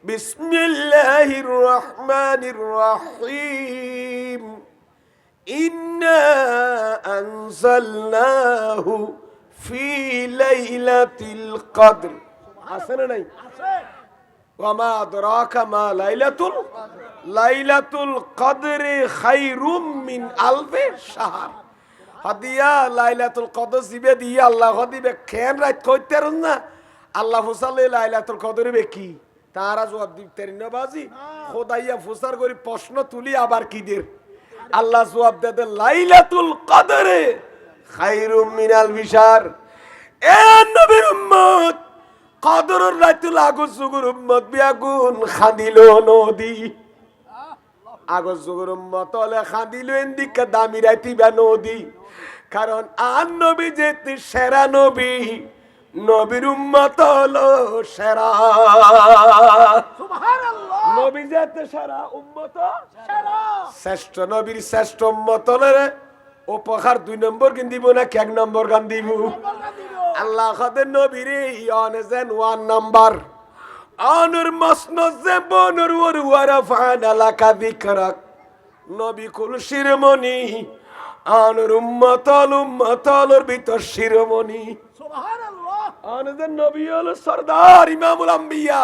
বিসমিল্লাহির রহমানির রহিম। ইন্না আনজালনাহু ফি লাইলাতিল কদর। আছে না নাই? ওয়ামা আদরাকা মা লাইলাতুল কদরি খায়রুম মিন আলফি শাহর। হাদিয়া লাইলাতুল কদর জিবে দিয়া আল্লাহ দিবে খেন রাত কইতের না আল্লাহ ফুসালে লাইলাতুল কদর বে কি তারা জবাব দিতের না বাজি খোদাইয়া ফুসার করি প্রশ্ন তুলি আবার কি দের আল্লাহ জবাব দেতে লাইলাতুল কদরে খায়রুম মিন আলফি শাহর। এ নবীর উম্মত কদরের রাতুল আগজ যুগের উম্মত বিয়াগুন খাদিল নদী আগজ যুগের উম্মত হলে খাদিল এন্দিকে দামি রাতিবা নদী। কারণ আর নবী যেতে সেরা নবী, নবীর উম্মত হলো সেরা। সুবহানাল্লাহ। নবী যেতে সেরা উম্মত সেরা, শ্রেষ্ঠ নবীর শ্রেষ্ঠ উম্মত হলে উপহার 2 নম্বর গান দিব না 1 নম্বর গান দিব? আল্লাহ খাদের নবীরে ইয়ানজেন 1 নাম্বার আনুর মাসনদ জেবনুর ওয়ারাফানা লাকা যিকরাক নবী কুল শিরমণি আনুর উম্মতর ভিতর শিরমণি। সুবহানাল্লাহ। আনুদের নবী হলো সরদার ইমামুল আম্বিয়া,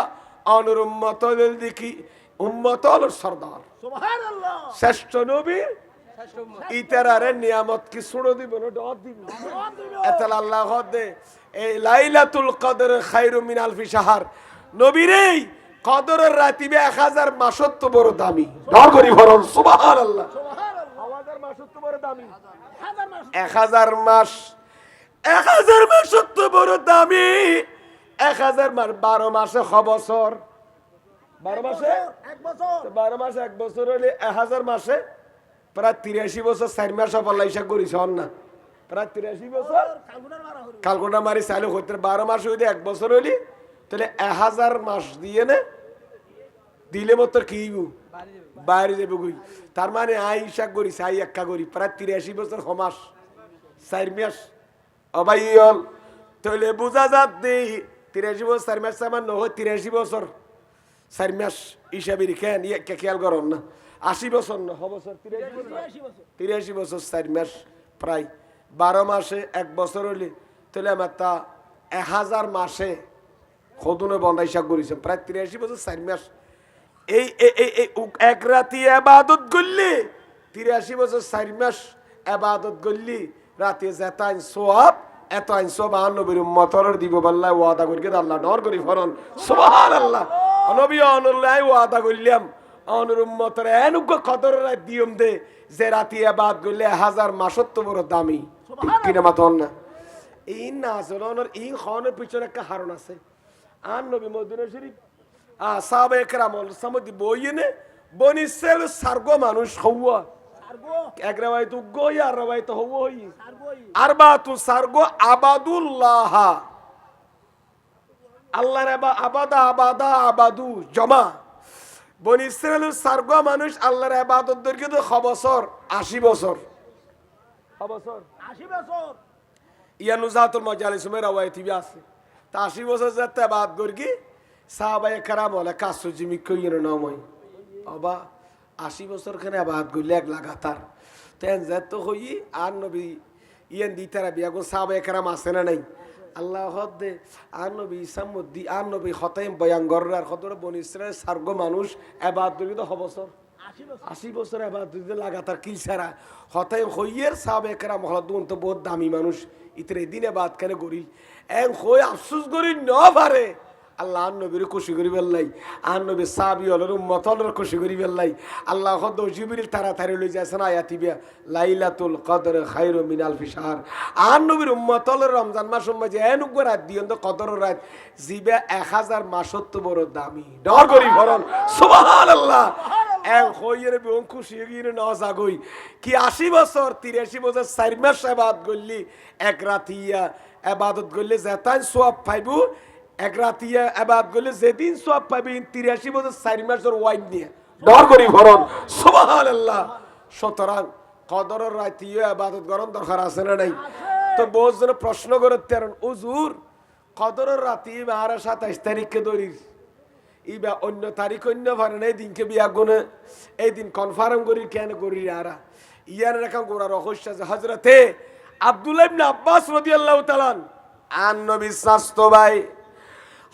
আনুর উম্মতর দেখি উম্মত হলো সরদার। সুবহানাল্লাহ। শ্রেষ্ঠ নবী ইতারারে নিয়ামত কি ছুড়ো দিব না ডর দিব? এতাল আল্লাহ দে এই লাইলাতুল কদর খায়রুম মিন আলফি শাহর। নবীরে কদরের রাতিবে 1000 মাসত তো বড় দামি। ডর করি ভরণ সুবহানাল্লাহ। সুবহানাল্লাহ। 1000 মাসত তো বড় দামি। 1000 মাস 1000 মাসত তো বড় দামি। 1000 মাস 12 মাসে খ বছর? 12 মাসে 1 বছর। 12 মাসে 1 বছর হলে 1000 মাসে প্রায় 83 বছর 4 মাস পলাইসা করিস হন না? প্রায় 83 বছর কালকুটা মারি চালু হইতে 12 মাস হইলে 1 বছর হইলি তাহলে 1000 মাস দিয়ে না দিলে মতো কি বাইরে যাবে গই। তার মানে আইসা করি চাই একা করি প্রায় 83 বছর সমাস 4 মাস অবাই হল। তাহলে বোঝা যাত দেই 83 বছর 4 মাস আমার নহয় 83 বছর 4 মাস হিসাবে রেখেন খেয়াল করেন না 80 বছর না বছর 83 বছর 4 মাস প্রায় 12 মাসে 1 বছর হইলে তাহলে আমার তা 1000 মাসে খদুনে বন্দাইসা করেছে প্রায় 83 বছর 4 মাস। এই এক রাতি ইবাদত করলে 83 বছর 4 মাস ইবাদত করলি রাতে যেত আইন সওয়াব এত আইন সওয়াব নবীর উম্মতর দিব বল্লাহ ওয়াদা করি আল্লাহ ডর করি ফরন সুবহানাল্লাহ। নবী অনুল্লাহ ওয়াদা করলাম অনুর উম্মতর এনুগ কদর রাত দিয়ম দে যে রাতি ইবাদত করলে 1000 মাসত তো বড় দামি। ঠিক কিনা মাতন না? এই নাজরনের এই খানের পিছনে একটা কারণ আছে। আর নবী মদিনা শরীফ সাহাবায়ে কেরামল সমুদ্র বইনে বনি ইসরাইল সারগো মানুষ হওয়া এক রাওয়ায়াত গই আর রাওয়ায়াত হই আরবাতু সারগো আবাদুল্লাহ আল্লাহর আবাদু জমা। বনি ইসরাইলের সারগো মানুষ আল্লাহর ইবাদত দরকে তো বছর 80 বছর 80 বছর ইয়ানুজাতুল মাজালিসুমের রাওয়ায়াত আছে। তা 80 বছর যাতে বাদ গর্গি সাহাবায়ে কেরাম বলে কাসু জিমি কইর নামই বাবা 80 বছর খানে বাদ গইলে এক লাগাতার তেন যত হই আর নবী ইয়ান দিতারা বিয়াগো সাহাবায়ে কেরাম আছে না নাই? আল্লাহ দে আর নবী সামুদ্দি আর নবী খতাইম বয়ান গরার খতর বনি ইসরাইল সারগো মানুষ ইবাদত করি তো বছর 80 বছর ইবাদত দিতে লাগাতার কি ছাড়া খতাইম হইয়ের সাহাবায়ে কেরাম হলদুন তো বহুত দামি মানুষ ইতরে দিনে বাদ কেন করি এক হই আফসোস করি ন পারে আল্লাহ নবীর খুশি করি বেল্লাই আর নবী সাহাবী হলের উম্মত হলের খুশি করি বেল্লাই আল্লাহ খদ জিবরিল তাড়াতাড়ি লই যায়ছেন আয়াতিবিয়া লাইলাতুল কদর খায়রুম মিন আলফি শাহর। আর নবীর উম্মত হলের রমজান মাস যে এনুক রাত দিয়ন তো কদর রাত জিবে 1000 মাসত তো বড় দামি। ডর করি ফরন সুবহানাল্লাহ। এক হইয়ের বেং খুশি গিয়ে না জাগই কি 80 বছর 83 বছর 4 মাস ইবাদত করলি এক রাতিয়া ইবাদত করলে যেতান সওয়াব পাইবো এক রাতিয়া ইবাদত করলে যেদিন সওয়াব পাবি 83 বছর 4 মাসের ওয়াইন নিয়ে। ডর করি ফরন সুবহানাল্লাহ। সুতরাং কদরের রাতিয়া ইবাদত করার দরকার আছে না নাই? তো বহুত জন প্রশ্ন করতে পারেন হুজুর কদরের রাতি 27 তারিখে দরিস ইবা অন্য তারিখ অন্য পারে না এই দিনকে বিয়া গুনে এই দিন কনফার্ম করি কেন করি আরা ইয়ার রেখা গোড়া রহস্য আছে হজরতে আব্দুল্লাহ ইবনে আব্বাস রাদিয়াল্লাহু তাআলা আন নবী স্বাস্থ্য ভাই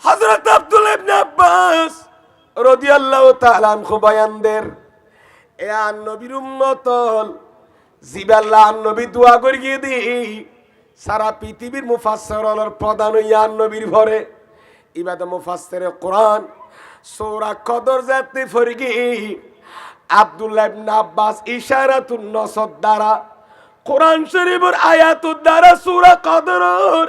হযরত আব্দুল্লাহ ইবনে আব্বাস রাদিয়াল্লাহু তাআলা আনহু বয়ান দেন এ আন নবীর উম্মত জিবাল্লাহ আন নবী দোয়া করি গিয়ে দি সারা পৃথিবীর মুফাসসিরুল প্রধান ইয়ান নবীর ভরে ইবাদত মুফাসসিরে কোরআন সূরা কদর জাতি ফরগি আব্দুল্লাহ ইবনে আব্বাস ইশারাতুন নসদ দ্বারা কোরআন শরীফের আয়াতুর দ্বারা সূরা কদরের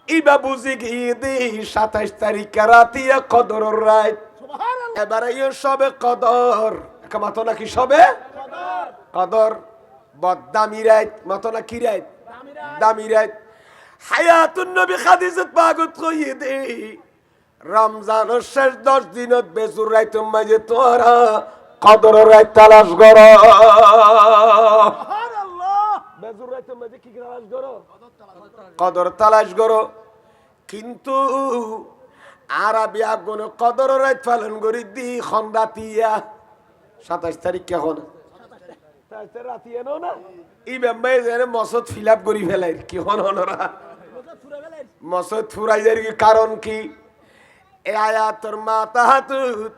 ইবা বুঝি গিয়ে দি 27 তারিখ রাতিয়া কদরের রাত সুবহানাল্লাহ এবারে ইয়ে সবে কদর কামাতো নাকি সবে কদর কদর বদামি রাত মত না কি রাত দামি রাত হায়াতুন নবী খাদিজাত পাগত কইয়ে দে রমজানের শেষ 10 দিনত বেজুর রাত মাঝে তোরা কদরের রাত তালাশ করো সুবহানাল্লাহ বেজুর রাত মাঝে কি তালাশ করো কদর তালাশ করো কিন্তু আরবি আগুন কদরের রাত পালন করি দি খন্দাতিয়া 27 তারিখ কেমন রাতিয়া নো না ই বেম্বাই জানে মসদ ফিল আপ করি ফেলাই কি হন হনরা মসদ ফুরাই যার কি কারণ কি এই আয়াতের মাতাহাতুত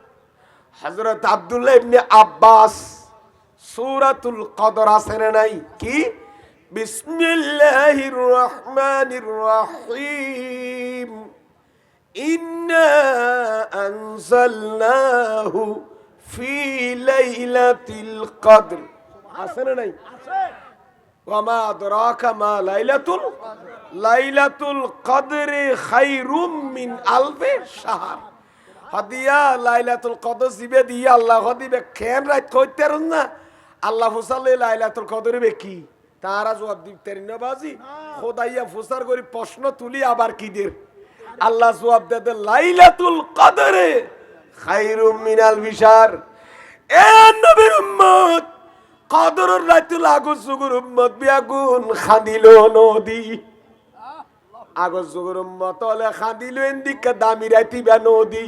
হযরত আব্দুল্লাহ ইবনে আব্বাস সূরাতুল কদর আছে না নাই কি বিসমিল্লাহির রহমানির রহিম ইন্না আনজালনাহু ফি লাইলাতিল কদর আছে না নাই আছে ওয়ামা আদরাকা মা লাইলাতুল কদরি খায়রুম মিন আলফি শাহর হাদিয়া লাইলাতুল কদর জিবে দিয়া আল্লাহ দিবে কেন রাত কইতের না আল্লাহ ফুসালে লাইলাতুল কদর বে কি তারা জবাব দিতের না বাজি খোদাইয়া ফুসার করি প্রশ্ন তুলি আবার কি দের আল্লাহ জবাব দে লাইলাতুল কদরে খায়রুম মিন আলফি শাহর এ নবীর উম্মত কদরের রাতে আগস যুগের উম্মত বিয়াগুন খাদিল নদী আগস যুগের উম্মত হলে খাদিল এন্দিকে দামি রাতি বা নদী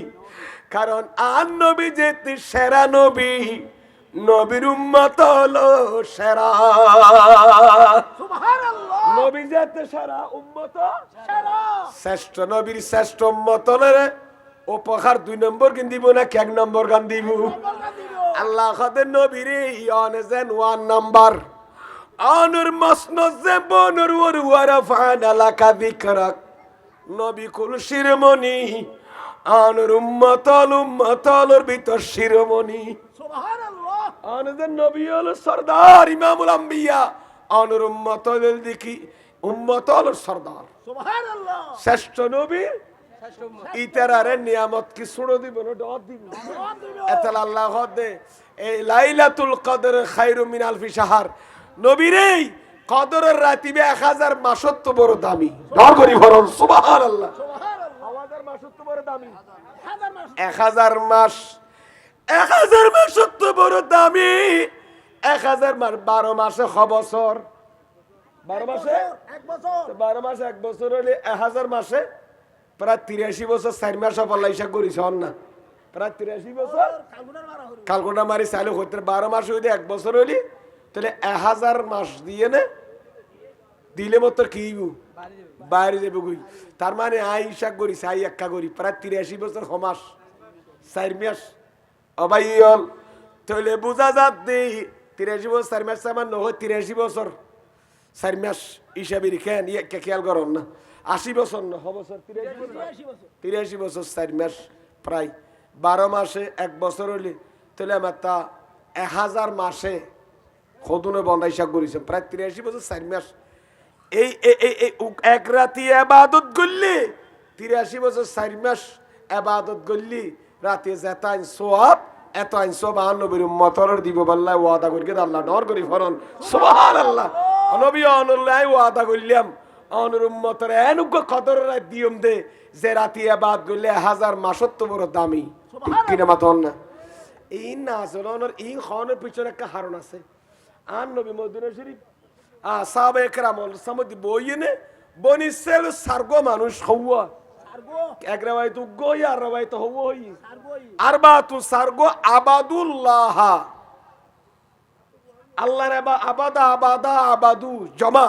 কারণ আন নবী যেতে সেরা নবী নবীর উম্মত হলো সেরা সুবহানাল্লাহ নবী যেতে সেরা উম্মত সেরা শ্রেষ্ঠ নবীর শ্রেষ্ঠ উম্মত হলে উপহার 2 নম্বর গান দিব না 1 নম্বর গান দিব আল্লাহ খাদের নবীরে ইয়ানজেন 1 নাম্বার আনুর মাসনাদ জাবনুর ওয়ারাফানা লাকা যিকরাক নবী কুল শিরমনি আনুর উম্মতালুর ভিতর শিরমনি সুবহানাল্লাহ আনুদের নবী হলো সরদার ইমামুল আম্বিয়া আনুর উম্মতাল দেখি উম্মতাল সরদার সুবহানাল্লাহ শ্রেষ্ঠ নবী ইতারারে নিয়ামত কি ছুড়ো দিব না ডর দিব এতাল আল্লাহ দে এই লাইলাতুল কদর খায়রুম মিন আলফি শাহর নবীরে কদরের রাতি 1000 মাসত তো বড় দামি ডর করি ভরণ সুবহানাল্লাহ সুবহানাল্লাহ 1000 মাসত তো বড় দামি 1000 মাস 1000 মাসত তো বড় দামি 1000 মাস 12 মাসে খ বছর 12 মাসে 1 বছর 12 মাসে 1 বছর হলে 1000 মাসে প্রায় 83 বছর 4 মাস অপলাইসা করিস না প্রায় 83 বছর কালকুটা মারি চালু হইতে 12 মাস হইতে 1 বছর হইলি তাহলে 1000 মাস দিয়ে না দিলে মত কি বাইরে যাবে কই তার মানে আইসা করি চাই একা করি প্রায় 83 বছর সমাস 4 মাস অবাইল তাহলে বুঝা যাত দেই 83 বছর 4 মাস সমান নহয় 83 বছর 4 মাস হিসাবে রেখেন একা খেয়াল করুন না 80 বছর না বছর 83 বছর 4 মাস প্রায় 12 মাসে 1 বছর হইলে তাহলে আমার তা 1000 মাসে খদুনে বন্দাইসা করেছে প্রায় 83 বছর 4 মাস এই এক রাতি ইবাদত করলে 83 বছর 4 মাস ইবাদত করলি রাতে যেতাইন সওয়াব এত আইন সওয়াব নবীর উম্মতর দিব আল্লাহ ওয়াদা করি আল্লাহ ডর করি ফরন সুবহানাল্লাহ নবী আল্লাহ ওয়াদা করলাম অনুর উম্মতর এনুক কদর রাত দিয়ম দে যে রাতি ইবাদত করলে 1000 মাসত তো বড় দামি কিনা মাতন না এই নাজলনের এই খানের পিছনে একটা কারণ আছে আন নবী মদিনা শরীফ সাহাবা একরাম সামদি বইনে বনিসেল সার্গ মানুষ হওয়া এক রেওয়ায়ত গই আর রেওয়ায়ত হই আরবাতু সারগো আবাদুল্লাহ আল্লাহর আবাদা আবাদা আবাদু জমা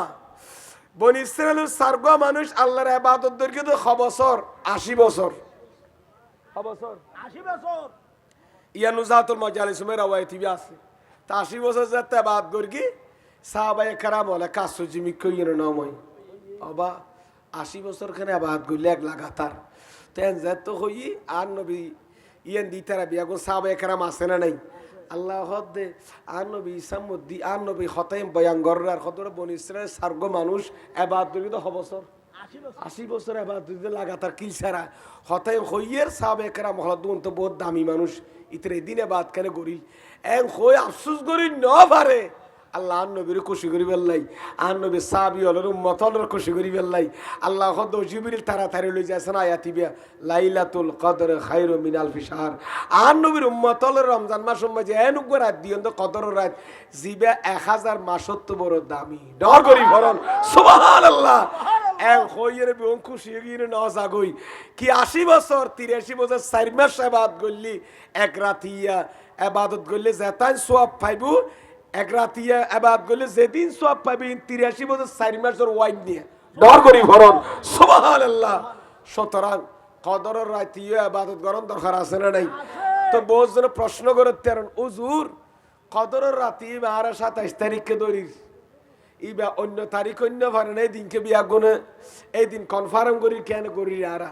বনি ইসরাইলের সারগো মানুষ আল্লাহর ইবাদত দরকে তো বছর 80 বছর বছর 80 বছর ইয়ানুজাতুল মাজালিস মে রেওয়ায়ত বি আছে তা 80 বছর যাতে ইবাদত করকি সাহাবায়ে কেরাম ওলা কাসু জিমি কইনো নমই বাবা 80 বছর খানে ইবাদত করলে এক লাগাতার তেন যত হই আর নবী ইয়ান দিতারা বিয়াগো সাহাবায়ে কেরাম আছে না নাই আল্লাহ হদে আর নবী ইসামুদ্দি আর নবী খতাইম বয়ান গরার খতরে বনি ইসরাইল সারগো মানুষ ইবাদত করি তো বছর 80 বছর ইবাদত লাগাতার কিলছারা খতাইম হইয়ের সাহাবায়ে কেরাম হলদুন তো বহুত দামি মানুষ ইতরে দিনে বাদ কেন করিল এন হই আফসোস করি ন পারে আল্লাহ আর নবীর খুশি করি বেল্লাই আর নবী সাহাবী হলর উম্মত হলর খুশি করি বেল্লাই আল্লাহ হদ জিবরিল তাড়াতাড়ি লই যায়ছেন আয়াতিবিয়া লাইলাতুল কদর খায়রু মিন আলফি শাহর আর নবীর উম্মত হলর রমজান মাস মাঝে এনুগ রাত দিয়ন তো কদর রাত জিবা 1000 মাসত্ব বড় দামি ডর করি ভরন সুবহানাল্লাহ এক হইয়ের বিয়ং খুশি গিয়ে ন জাগই কি 80 বছর 83 বছর 4 মাস ইবাদত করলি এক রাতিয়া ইবাদত করলে যেতান সওয়াব পাইবো এক রাতিয়া ইবাদত করলে যেদিন সওয়াব পাবি 83 বছর 4 মাসের ওয়াইন নিয়ে ডর করি ভরন সুবহানাল্লাহ সুতরাং কদরের রাতিয়া ইবাদত করন দরকার আছে না নাই তো বহুত জন প্রশ্ন করে তেরন হুজুর কদরের রাতি 27 তারিখে দরিস ইবা অন্য তারিখ অন্য পারে না এই দিনকে বিয়া গুনে এই দিন কনফার্ম করি কেন করি আরা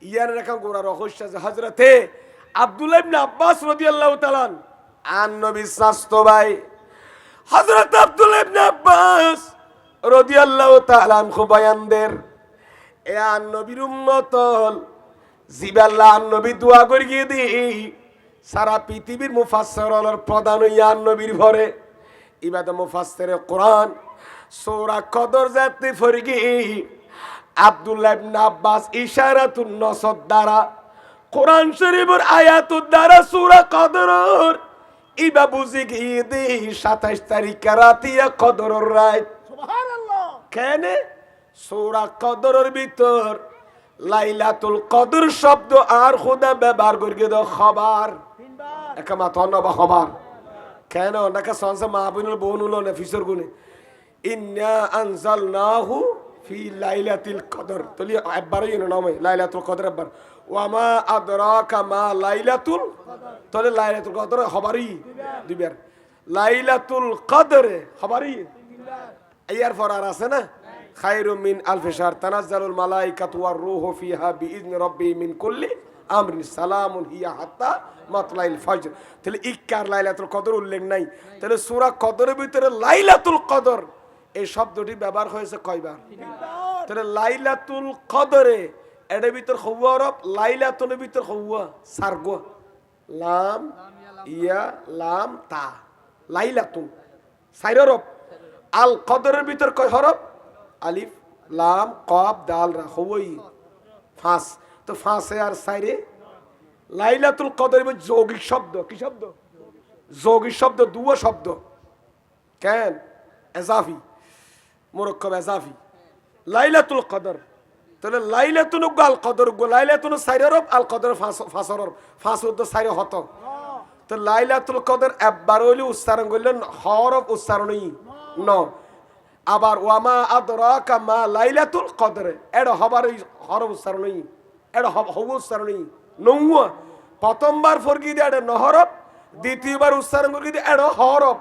ইয়ার রেখা গোড়া রহস্য আছে হযরতে আব্দুল্লাহ ইবনে আব্বাস রাদিয়াল্লাহু তাআলা আন নবী সাস্তো ভাই হযরত আব্দুল্লাহ ইবনে আব্বাস রাদিয়াল্লাহু তাআলা আনহু বয়ানদের এ আন নবীর উম্মত জিবাল্লাহ আন নবী দোয়া করি গিয়ে দি সারা পৃথিবীর মুফাসসিরুল প্রধান ইয়ান নবীর ভরে ইবাদত মুফাসসিরে কোরআন সূরা কদর জাতি ফরগি আব্দুল্লাহ ইবনে আব্বাস ইশারাতুন নসদ দ্বারা কোরআন শরীফের আয়াতুর দ্বারা সূরা কদরের ইবা বুঝি গিয়ে দি 27 তারিখ রাতিয়া কদরের রাত সুবহানাল্লাহ কেন সূরা কদরের ভিতর লাইলাতুল কদর শব্দ আর খোদা ব্যবহার করিয়ে দাও খবর তিনবার একমা ধন্যবাদ খবর কেন নাকা সংসা মাহবুবুল বনুল নফিসর গুনে ইন্না আনজালনাহু ফি লাইলাতিল কদর তলি একবারই নামে লাইলাতুল কদর একবার ওয়ামা আদরাকা মা লাইলাতুল কদর তলে লাইলাতুল কদর খবরই দুইবার লাইলাতুল কদর খবরই তিনবার ইয়ার ফরার আছে না খায়রু মিন আলফি শাহর তানাজ্জালুল মালাইকাতু ওয়ার রূহু ফিহা বিইذن রাব্বি মিন কুল্লি আমরিন সালামুন হিয়া হাত্তা মাতলাইল ফজর তাহলে ইক্কার লাইলাতুল কদর উল্লেখ নাই তাহলে সূরা কদরের ভিতরে লাইলাতুল কদর এই শব্দটি ব্যবহার হয়েছে কয়বার তিনবার তাহলে লাইলাতুল কদরে এর ভিতর হুয়া রব লাইলাতুল ভিতর হুয়া সারগো লাম ইয়া লাম তা লাইলাতুল সাইর রব আল কদরের ভিতর কয় হরফ আলিফ লাম কফ দাল রা হই ফাঁস তো ফাঁসে আর সাইরে লাইলাতুল কদর যৌগিক শব্দ কি শব্দ যৌগিক শব্দ দুও শব্দ কেন এজাফি মুরাক্কাব এজাফি লাইলাতুল কদর তাহলে লাইলাতুল আল কদর গো লাইলাতুল সাইরব আল কদর ফাসরব ফাসুদ সাইর হত তো লাইলাতুল কদর একবার হইলে উচ্চারণ করলে হরফ উচ্চারণই ন আবার ওয়ামা আদরাকা মা লাইলাতুল কদর এড হবার হরফ উচ্চারণই এড হব উচ্চারণই নৌয়া প্রথমবার ফরকি দিয়ে এড নহরফ দ্বিতীয়বার উচ্চারণ করি দিয়ে এড হরফ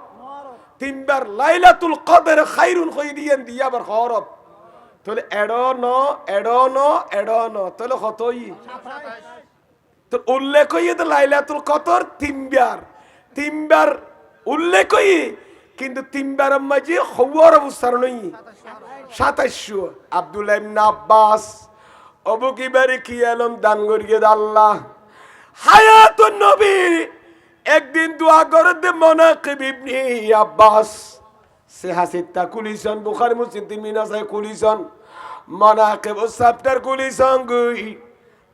তিনবার লাইলাতুল কদর খায়রুন কই দিয়েন দিয়ে আবার হরফ তাহলে এড ন তাহলে কতই তো উল্লেখ হইয়ে তো লাইলাতুল কদর তিনবার উল্লেখ হই কিন্তু তিনবার মাঝে হওয়ার উচ্চারণই 27 আব্দুল্লাহ ইবনে আব্বাস আবু কিবারে কি আলম দান করিয়ে আল্লাহ হায়াতুন নবী একদিন দোয়া করে দে মানাকিব ইবনে আব্বাস সে হাসিতা কুলিশন বুখারী মুসলিম তিরমিজি নাসাই কুলিশন মানাকিব চ্যাপ্টার কুলিশন গই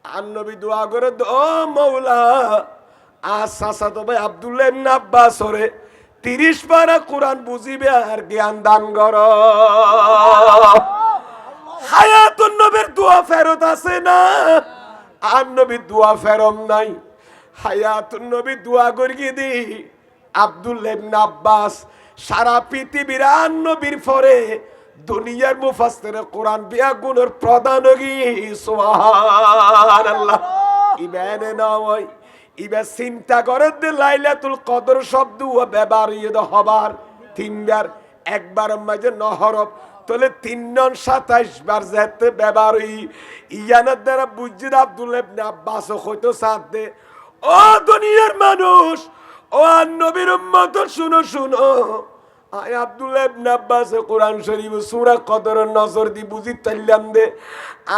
আর নবী দোয়া করে ও মাওলা আসাসা তো ভাই আব্দুল্লাহ ইবনে আব্বাস ওরে 30 পারা কোরআন বুঝিবে আর জ্ঞান দান কর হায়াতুন নবীর দোয়া ফেরত আছে না? আর নবীর দোয়া ফেরত নাই। হায়াতুন নবী দোয়া করিয়ে দি আব্দুল্লাহ ইবনে আব্বাস সারা পৃথিবীর আর নবীর পরে দুনিয়ার মুফাসসির কোরআন বিয়া গুণের প্রধান কি সুবহানাল্লাহ। ইবানে নয় ইবা চিন্তা করে দে লাইলাতুল কদর শব্দ ব্যবহৃত হবার তিনবার, একবার মাঝে নহরব তাহলে 3 নং 27 বার যেতে ব্যবহার ইয়ানের দ্বারা বুঝিদ আব্দুল্লাহ ইবনে আব্বাস হয়তো সাথ দে। ও দুনিয়ার মানুষ, ও নবীর উম্মত শুনো শুনো, আয় আব্দুল্লাহ ইবনে আব্বাস কোরআন শরীফ সূরা কদরের নজর দি বুঝি তাইলাম দে।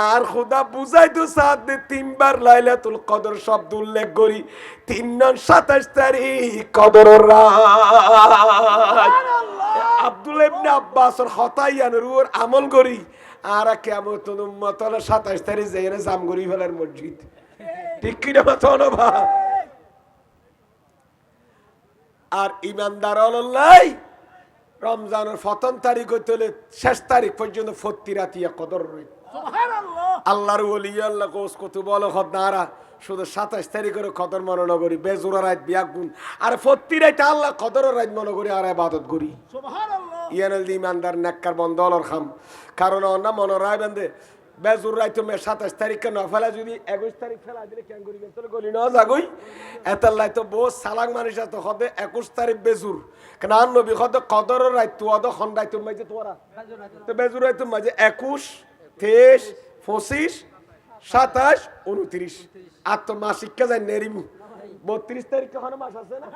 আর খোদা বুঝাই তো সাথ দে 3 বার লাইলাতুল কদর শব্দ উল্লেখ করি 3 নং 27 তারিখ কদরের রাত। আব্দুল্লাহ ইবনে আব্বাসের হতাইয়ানের উপর আমল করি আর কিয়ামত উম্মত 27 তারিখ যাইনে জাম করি ফেলার মসজিদ। ঠিক কি না মাথানো ভাই? আর ইমানদার আল্লাহ রমজানের প্রথম তারিখ হইতে শেষ তারিখ পর্যন্ত 40 রাতিয়া কদর রই। সুবহানাল্লাহ। আল্লাহর ওলি আল্লাহ কোস কত বলো খদনারা শুধু 27 তারিখের কদর মনে করি বেজুরা রাত বিয়াগুন আর 40 রাত আল্লাহ কদরের রাত মনে করি আর ইবাদত করি। সুবহানাল্লাহ। ইয়ানল ইমানদার নেককার বন্দলর খাম কারণ অন্য মনে রায় বন্দে বেজুর রাত তুমি 27 তারিখে না ফেলা যদি 21 তারিখ ফেলা দিলে কেন করি তোর গলি না যাগই এতাল্লাই তো বহু সালাক মানুষ তো হদে 21 তারিখ বেজুর কেন নবী হদে কদরের রাত তো অদ খন্ডাই তুমি মাঝে তোরা তো বেজুর রাত তুমি মাঝে 21 23 25 27 29 আর তো মাস শিক্ষা যায় নেরিমু 32 তারিখ কখন মাস আছে না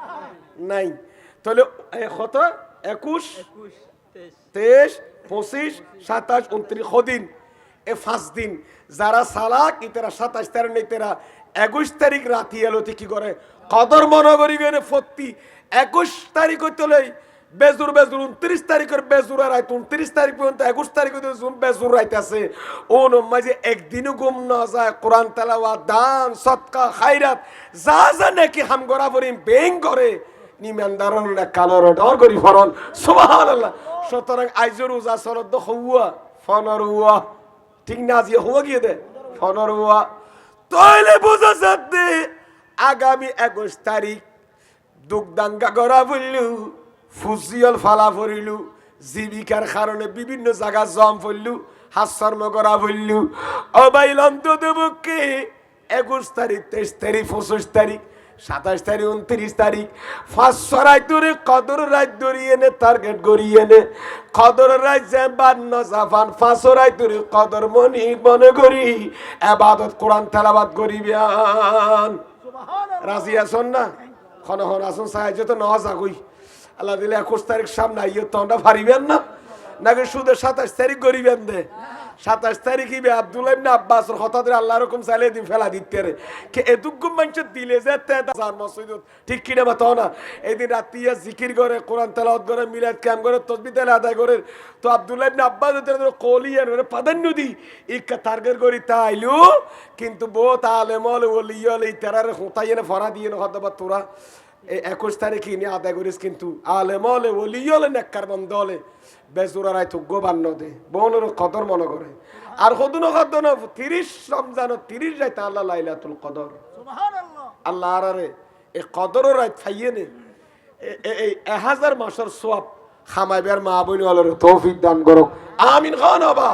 নাই তাহলে কত 21 23 25 27 29 কদিন এ 5 দিন যারা সালাক ইতারা 27 তারিখ নেই তারা 21 তারিখ রাতি এলোতে কি করে কদর মনে করি গেলে 40 21 তারিখ হইতে বেজুর বেজুর 29 তারিখের বেজুর আর 29 তারিখ পর্যন্ত 21 তারিখ জুন বেজুর রাইতাছে ও নমাজে একদিনও ঘুম না যায় কোরআন তেলাওয়াত দান সদকা খায়রাত যা যা নাকি হাম গরা পরিম বেং করে নিমানদারন না কালর ডর করি ফরন সুবহানাল্লাহ। সুতরাং আইজর রোজা সরদ হওয়া ফনরুয়া ঠিক না যে হওয়া গিয়ে দে ফনরুয়া তাইলে বোঝা যাচ্ছে আগামী 21 তারিখ দুগদাঙ্গা গড়া বললু ফুজিয়ল ফালা পড়িলু জীবিকার কারণে বিভিন্ন জায়গা জম পড়লু হাস্যর্ম করা বললু অবাইল অন্ততপক্ষে 21 তারিখ 23 তারিখ 25 তারিখ 27 তারিখ 29 তারিখ 5 রাত ধরে কদর রাত ধরিয়ে নে টার্গেট করিয়ে নে কদর রাত যেবার না জাফান 5 রাত ধরে কদর মনি মনে করি ইবাদত কোরআন তেলাওয়াত করিবেন। সুবহানাল্লাহ। রাজি আছেন না? খন হন আসুন সাহায্য তো না যাগই আল্লাহ দিলে 21 তারিখ সামনে আইও তোমরা পারিবেন না নাকি শুধু 27 তারিখ করিবেন দে 27 তারিখ ইবে আব্দুল্লাহ ইবনে আব্বাসের কথা ধরে আল্লাহ রকম চাইলে দিন ফেলা দিতে রে কে এতুকু মানুষ দিলে যে তার মসজিদ ঠিক কিনা মাতো না এদিন রাতিয়া জিকির করে কোরআন তেলাওয়াত করে মিলাদ কাম করে তাসবিহ তেলাওয়াত আদায় করে তো আব্দুল্লাহ ইবনে আব্বাস ধরে কলিয়ার করে প্রাধান্য দি ইকা টার্গেট করি তাইলু কিন্তু বহুত আলেম ওলি ওলি তেরারে হুতাইনে ফরা দিয়ে হদবা তোরা 21 তারিখে নিয়ে আদায় করিস কিন্তু আলেম ওলে ওলি ওলে নেককার বন্ধ হলে বেজুরা রায় তো গোবান্ন দে বোনের কদর মনে করে আর কদুন কদন 30 রমজান 30 রাত আল্লাহ লাইলাতুল কদর সুবহানাল্লাহ আল্লাহ আরে এই কদরের রাত ফাইয়ে নে এই 1000 মাসের সওয়াব খামাইবার মা বোন ওয়ালার তৌফিক দান করো আমিন খান বাবা।